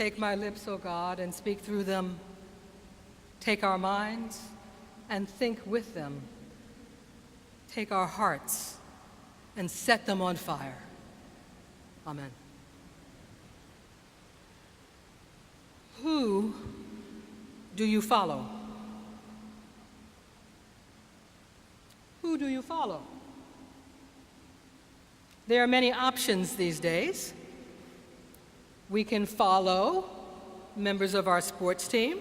Take my lips, O God, and speak through them. Take our minds and think with them. Take our hearts and set them on fire. Amen. Who do you follow? Who do you follow? There are many options these days. We can follow members of our sports team,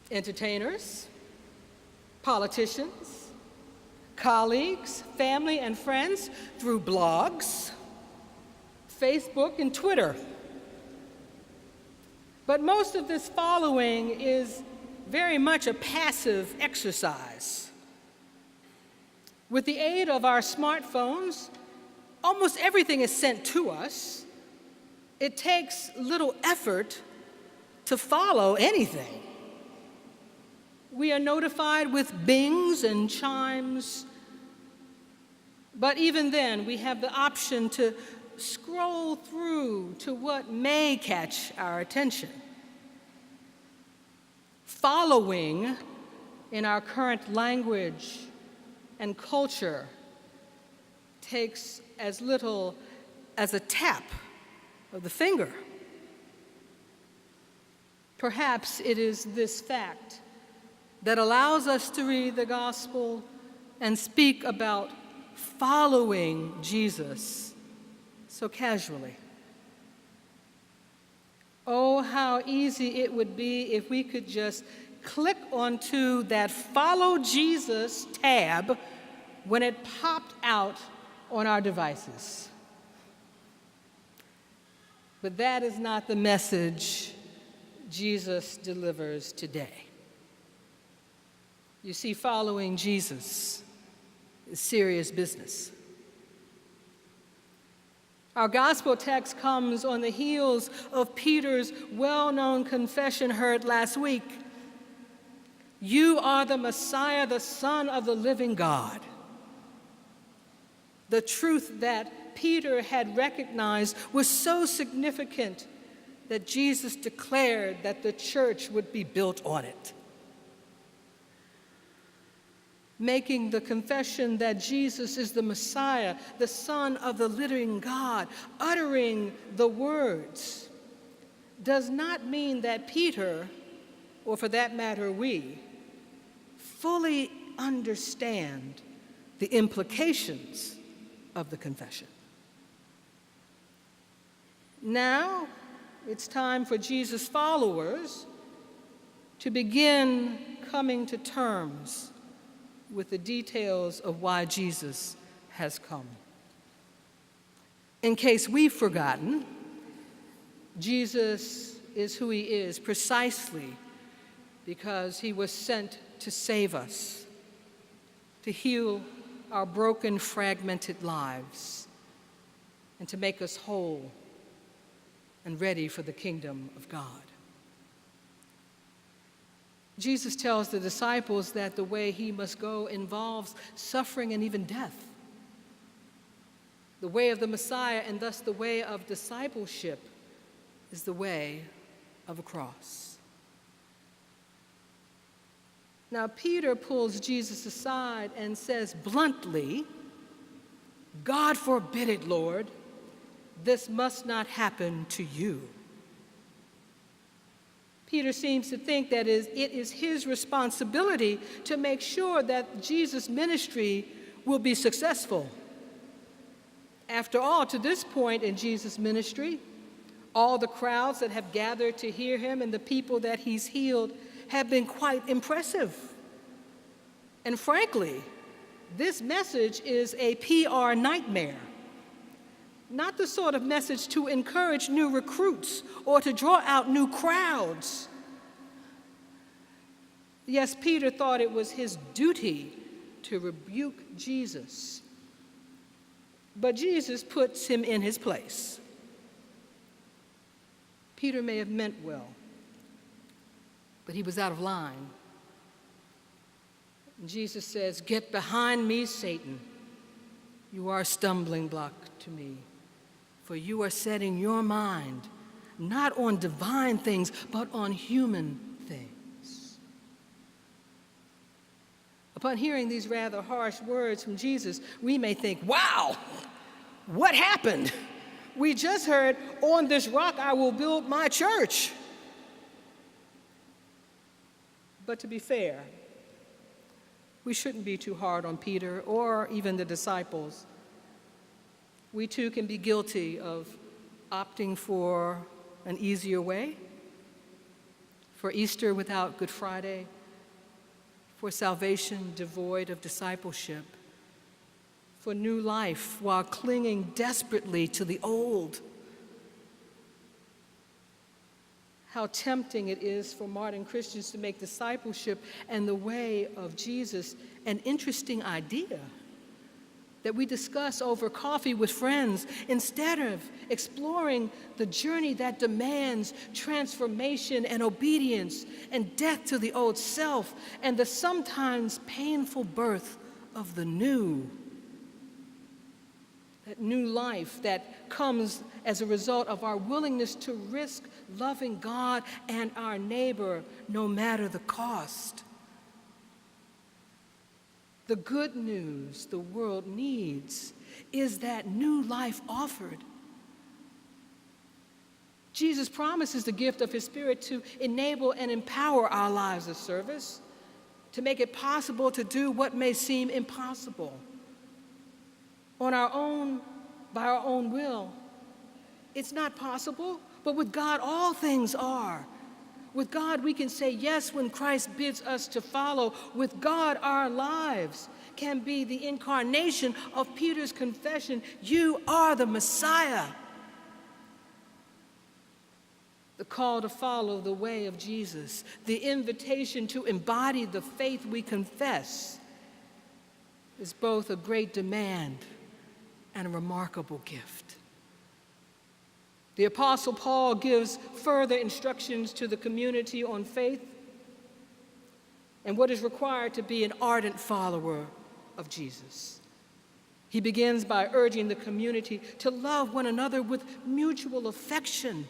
entertainers, politicians, colleagues, family, and friends through blogs, Facebook, and Twitter. But most of this following is very much a passive exercise. With the aid of our smartphones, almost everything is sent to us. It takes little effort to follow anything. We are notified with bings and chimes, but even then, we have the option to scroll through to what may catch our attention. Following, in our current language and culture, takes as little as a tap of the finger. Perhaps it is this fact that allows us to read the gospel and speak about following Jesus so casually. Oh, how easy it would be if we could just click onto that Follow Jesus tab when it popped out on our devices. But that is not the message Jesus delivers today. You see, following Jesus is serious business. Our gospel text comes on the heels of Peter's well-known confession heard last week. You are the Messiah, the Son of the living God. The truth that Peter had recognized was so significant that Jesus declared that the church would be built on it. Making the confession that Jesus is the Messiah, the Son of the living God, uttering the words, does not mean that Peter, or for that matter we, fully understand the implications of the confession. Now, it's time for Jesus' followers to begin coming to terms with the details of why Jesus has come. In case we've forgotten, Jesus is who he is precisely because he was sent to save us, to heal our broken, fragmented lives, and to make us whole and ready for the kingdom of God. Jesus tells the disciples that the way he must go involves suffering and even death. The way of the Messiah, and thus the way of discipleship, is the way of a cross. Now, Peter pulls Jesus aside and says bluntly, God forbid it, Lord. This must not happen to you. Peter seems to think that it is his responsibility to make sure that Jesus' ministry will be successful. After all, to this point in Jesus' ministry, all the crowds that have gathered to hear him and the people that he's healed have been quite impressive. And frankly, this message is a PR nightmare. Not the sort of message to encourage new recruits or to draw out new crowds. Yes, Peter thought it was his duty to rebuke Jesus, but Jesus puts him in his place. Peter may have meant well, but he was out of line. And Jesus says, "Get behind me, Satan. You are a stumbling block to me. For you are setting your mind not on divine things, but on human things. Upon hearing these rather harsh words from Jesus, we may think, wow, what happened? We just heard, on this rock I will build my church. But to be fair, we shouldn't be too hard on Peter or even the disciples. We too can be guilty of opting for an easier way, for Easter without Good Friday, for salvation devoid of discipleship, for new life while clinging desperately to the old. How tempting it is for modern Christians to make discipleship and the way of Jesus an interesting idea that we discuss over coffee with friends instead of exploring the journey that demands transformation and obedience and death to the old self and the sometimes painful birth of the new. That new life that comes as a result of our willingness to risk loving God and our neighbor no matter the cost. The good news the world needs is that new life offered. Jesus promises the gift of his Spirit to enable and empower our lives of service, to make it possible to do what may seem impossible. On our own, by our own will, it's not possible, but with God, all things are. With God, we can say yes when Christ bids us to follow. With God, our lives can be the incarnation of Peter's confession, "You are the Messiah." The call to follow the way of Jesus, the invitation to embody the faith we confess, is both a great demand and a remarkable gift. The Apostle Paul gives further instructions to the community on faith and what is required to be an ardent follower of Jesus. He begins by urging the community to love one another with mutual affection.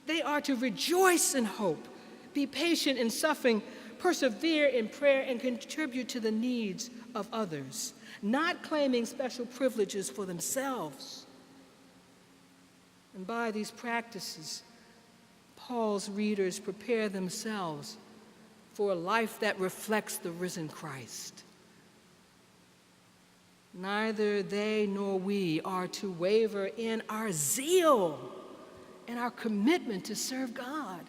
They are to rejoice in hope, be patient in suffering, persevere in prayer, and contribute to the needs of others, not claiming special privileges for themselves. And by these practices, Paul's readers prepare themselves for a life that reflects the risen Christ. Neither they nor we are to waver in our zeal and our commitment to serve God.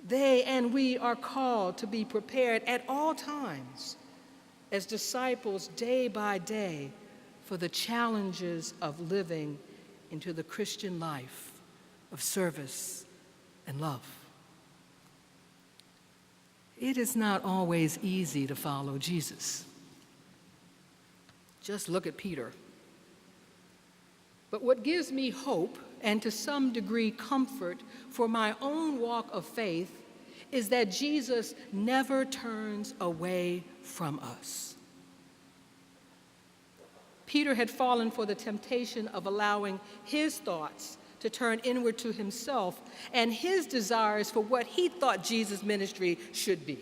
They and we are called to be prepared at all times as disciples day by day for the challenges of living into the Christian life of service and love. It is not always easy to follow Jesus. Just look at Peter. But what gives me hope and to some degree comfort for my own walk of faith is that Jesus never turns away from us. Peter had fallen for the temptation of allowing his thoughts to turn inward to himself and his desires for what he thought Jesus' ministry should be.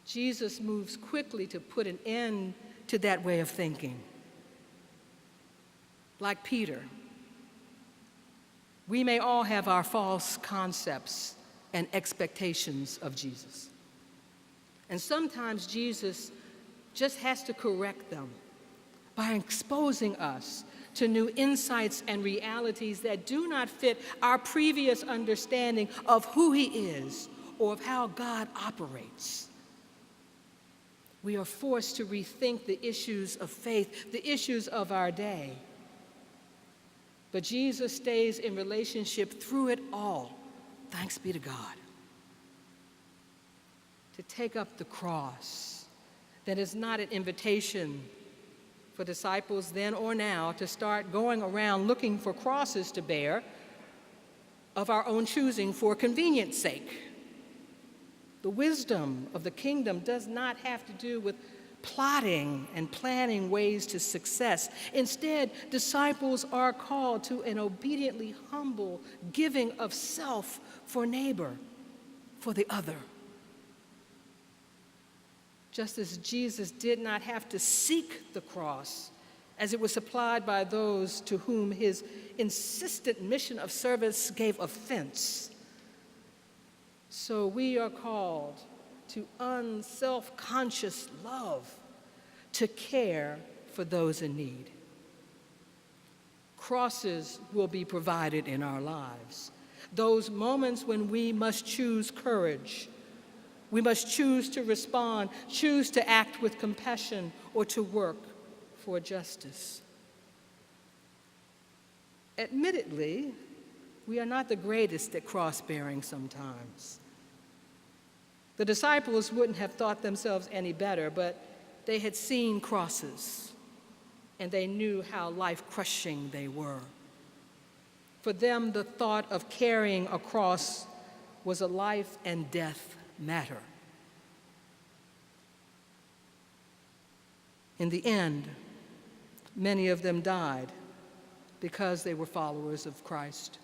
Jesus moves quickly to put an end to that way of thinking. Like Peter, we may all have our false concepts and expectations of Jesus. And sometimes Jesus just has to correct them by exposing us to new insights and realities that do not fit our previous understanding of who he is or of how God operates. We are forced to rethink the issues of faith, the issues of our day. But Jesus stays in relationship through it all. Thanks be to God. To take up the cross, that is not an invitation for disciples then or now to start going around looking for crosses to bear of our own choosing for convenience sake. The wisdom of the kingdom does not have to do with plotting and planning ways to success. Instead, disciples are called to an obediently humble giving of self for neighbor, for the other. Just as Jesus did not have to seek the cross, as it was supplied by those to whom his insistent mission of service gave offense, so we are called to unself-conscious love, to care for those in need. Crosses will be provided in our lives. Those moments when we must choose courage. We must choose to respond, choose to act with compassion, or to work for justice. Admittedly, we are not the greatest at cross-bearing sometimes. The disciples wouldn't have thought themselves any better, but they had seen crosses, and they knew how life-crushing they were. For them, the thought of carrying a cross was a life and death matter. In the end, many of them died because they were followers of Christ.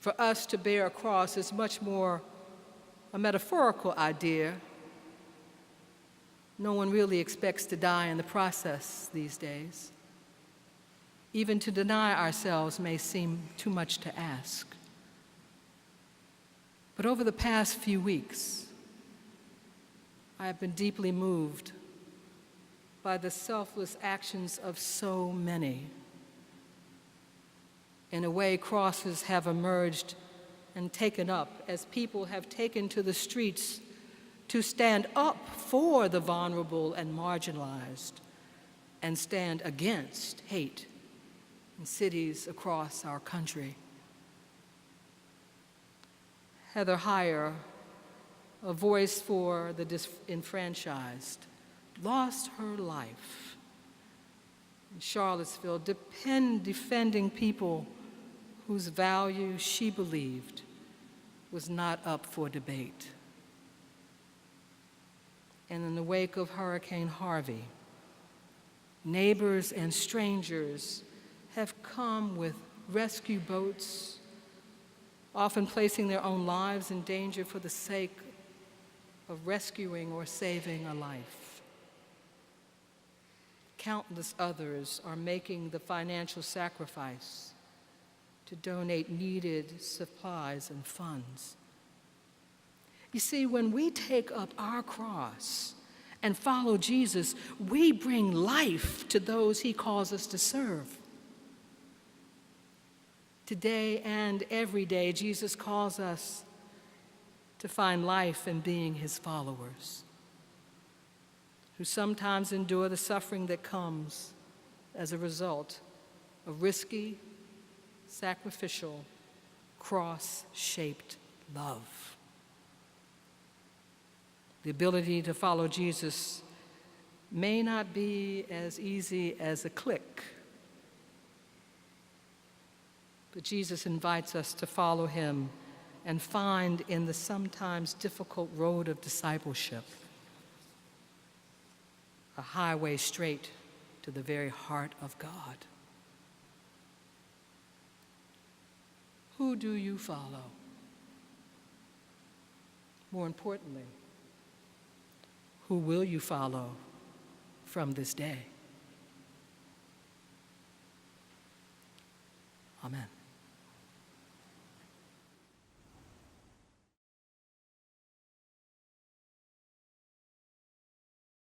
For us to bear a cross is much more a metaphorical idea. No one really expects to die in the process these days. Even to deny ourselves may seem too much to ask. But over the past few weeks, I have been deeply moved by the selfless actions of so many. In a way, crosses have emerged and taken up as people have taken to the streets to stand up for the vulnerable and marginalized and stand against hate in cities across our country. Heather Heyer, a voice for the disenfranchised, lost her life in Charlottesville defending people whose value she believed was not up for debate. And in the wake of Hurricane Harvey, neighbors and strangers have come with rescue boats, often placing their own lives in danger for the sake of rescuing or saving a life. Countless others are making the financial sacrifice to donate needed supplies and funds. You see, when we take up our cross and follow Jesus, we bring life to those he calls us to serve. Today and every day, Jesus calls us to find life in being his followers, who sometimes endure the suffering that comes as a result of risky, sacrificial, cross-shaped love. The ability to follow Jesus may not be as easy as a click, but Jesus invites us to follow him and find in the sometimes difficult road of discipleship a highway straight to the very heart of God. Who do you follow? More importantly, who will you follow from this day? Amen.